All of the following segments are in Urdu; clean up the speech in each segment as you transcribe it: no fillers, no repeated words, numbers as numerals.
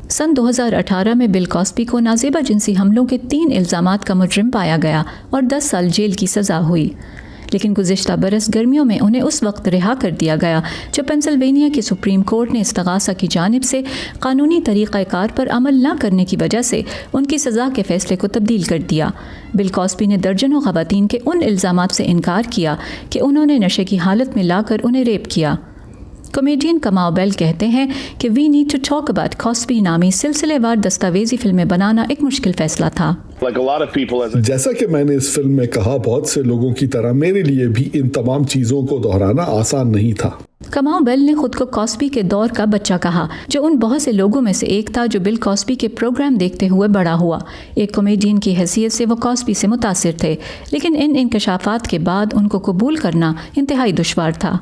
سن 2018 میں بل کاسبی کو نازیبہ جنسی حملوں کے 3 الزامات کا مجرم پایا گیا اور 10 سال جیل کی سزا ہوئی، لیکن گزشتہ برس گرمیوں میں انہیں اس وقت رہا کر دیا گیا جب پینسلوینیا کی سپریم کورٹ نے استغاثہ کی جانب سے قانونی طریقہ کار پر عمل نہ کرنے کی وجہ سے ان کی سزا کے فیصلے کو تبدیل کر دیا۔ بل کاسبی نے درجنوں خواتین کے ان الزامات سے انکار کیا کہ انہوں نے نشے کی حالت میں لا کر انہیں ریپ کیا۔ کامیڈین کماؤ بیل کہتے ہیں کہ we need to talk about Cosby نامی سلسلے وار دستاویزی فلمیں بنانا ایک مشکل فیصلہ تھا۔ جیسا کہ میں نے اس فلم میں کہا، بہت سے لوگوں کی طرح میرے لیے بھی ان تمام چیزوں کو دہرانا آسان نہیں تھا۔ کماؤ بیل نے خود کو کاسبی کے دور کا بچہ کہا، جو ان بہت سے لوگوں میں سے ایک تھا جو بل کاسبی کے پروگرام دیکھتے ہوئے بڑا ہوا۔ ایک کامیڈین کی حیثیت سے وہ کاسبی سے متاثر تھے، لیکن ان انکشافات کے بعد ان کو قبول کرنا انتہائی دشوار تھا۔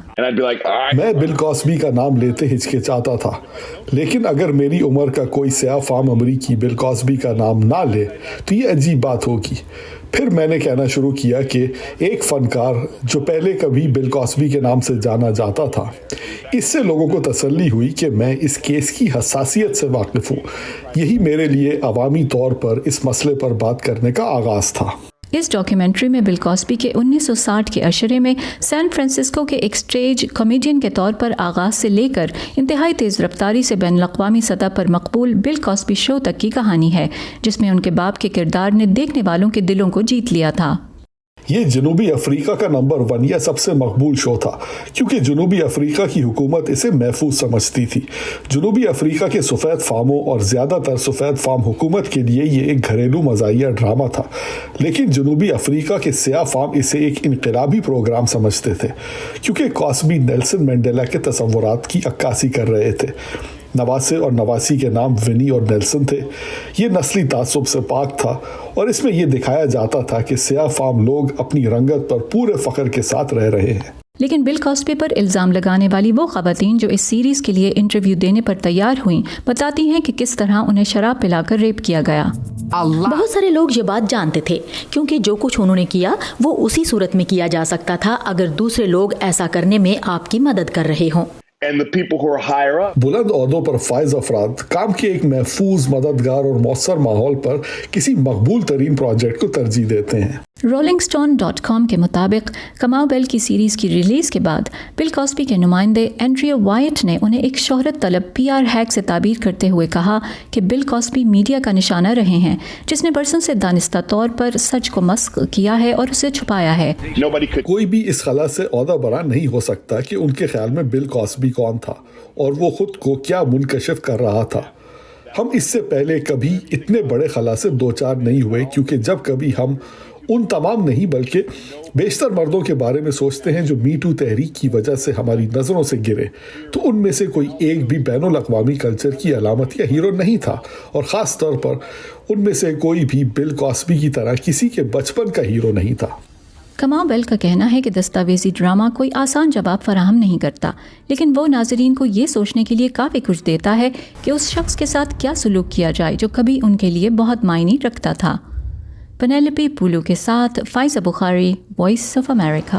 میں بل کاسبی کا نام لیتے ہچکچاتا تھا، لیکن اگر میری عمر کا کوئی سیاہ فام امریکی بل کاسبی کا نام نہ لے تو یہ عجیب بات ہوگی۔ پھر میں نے کہنا شروع کیا کہ ایک فنکار جو پہلے کبھی بل کاسبی کے نام سے جانا جاتا تھا، اس سے لوگوں کو تسلی ہوئی کہ میں اس کیس کی حساسیت سے واقف ہوں۔ یہی میرے لیے عوامی طور پر اس مسئلے پر بات کرنے کا آغاز تھا۔ اس ڈاکیومنٹری میں بل کاسبی کے 1960 کے عشرے میں سان فرانسسکو کے ایک اسٹیج کامیڈین کے طور پر آغاز سے لے کر انتہائی تیز رفتاری سے بین الاقوامی سطح پر مقبول بل کاسبی شو تک کی کہانی ہے، جس میں ان کے باپ کے کردار نے دیکھنے والوں کے دلوں کو جیت لیا تھا۔ یہ جنوبی افریقہ کا نمبر 1 یا سب سے مقبول شو تھا، کیونکہ جنوبی افریقہ کی حکومت اسے محفوظ سمجھتی تھی۔ جنوبی افریقہ کے سفید فاموں اور زیادہ تر سفید فام حکومت کے لیے یہ ایک گھریلو مزاحیہ ڈرامہ تھا، لیکن جنوبی افریقہ کے سیاہ فام اسے ایک انقلابی پروگرام سمجھتے تھے، کیونکہ کاسبی نیلسن منڈیلا کے تصورات کی عکاسی کر رہے تھے۔ نواسے اور نواسی کے نام ونی اور نیلسن تھے۔ یہ نسلی تعصب سے پاک تھا اور اس میں یہ دکھایا جاتا تھا کہ سیاہ فام لوگ اپنی رنگت پر پورے فخر کے ساتھ رہ رہے ہیں۔ لیکن بل کاسبی پر الزام لگانے والی وہ خواتین جو اس سیریز کے لیے انٹرویو دینے پر تیار ہوئیں، بتاتی ہیں کہ کس طرح انہیں شراب پلا کر ریپ کیا گیا۔ بہت سارے لوگ یہ بات جانتے تھے، کیونکہ جو کچھ انہوں نے کیا وہ اسی صورت میں کیا جا سکتا تھا اگر دوسرے لوگ ایسا کرنے میں آپ کی مدد کر رہے ہوں۔ بلند عہدوں پر فائز افراد کام کے ایک محفوظ، مددگار اور مؤثر ماحول پر کسی مقبول ترین پروجیکٹ کو ترجیح دیتے ہیں۔ rolling-stone.com کے مطابق کماؤ بیل کی سیریز کی ریلیز کے بعد بل کاسبی کے نمائندے اینڈریو وائٹ نے انہیں ایک شہرت طلب PR ہیک سے تعبیر کرتے ہوئے کہا کہ بل کاسبی میڈیا کا نشانہ رہے ہیں، جس نے برسوں سے دانستہ طور پر سچ کو مسخ کیا ہے اور اسے چھپایا ہے۔ کوئی بھی اس خلا سے عہدہ برا نہیں ہو سکتا کہ ان کے خیال میں بل کاسبی کون تھا اور وہ خود کو کیا منکشف کر رہا تھا۔ ہم اس سے پہلے کبھی اتنے بڑے خلا سے دوچار نہیں ہوئے، کیونکہ جب کبھی ہم ان تمام نہیں بلکہ بیشتر مردوں کے بارے میں سوچتے ہیں جو می ٹو تحریک کی وجہ سے ہماری نظروں سے گرے، تو ان میں سے کوئی ایک بھی بین الاقوامی کلچر کی علامت یا ہیرو نہیں تھا، اور خاص طور پر ان میں سے کوئی بھی بل کاسبی کی طرح کسی کے بچپن کا ہیرو نہیں تھا۔ کماؤ بیل کا کہنا ہے کہ دستاویزی ڈرامہ کوئی آسان جواب فراہم نہیں کرتا، لیکن وہ ناظرین کو یہ سوچنے کے لیے کافی کچھ دیتا ہے کہ اس شخص کے ساتھ کیا سلوک کیا جائے جو کبھی ان کے لیے بہت معنی رکھتا تھا۔ پینیلوپی پولو کے ساتھ فائزہ بخاری، وائس آف امریکہ۔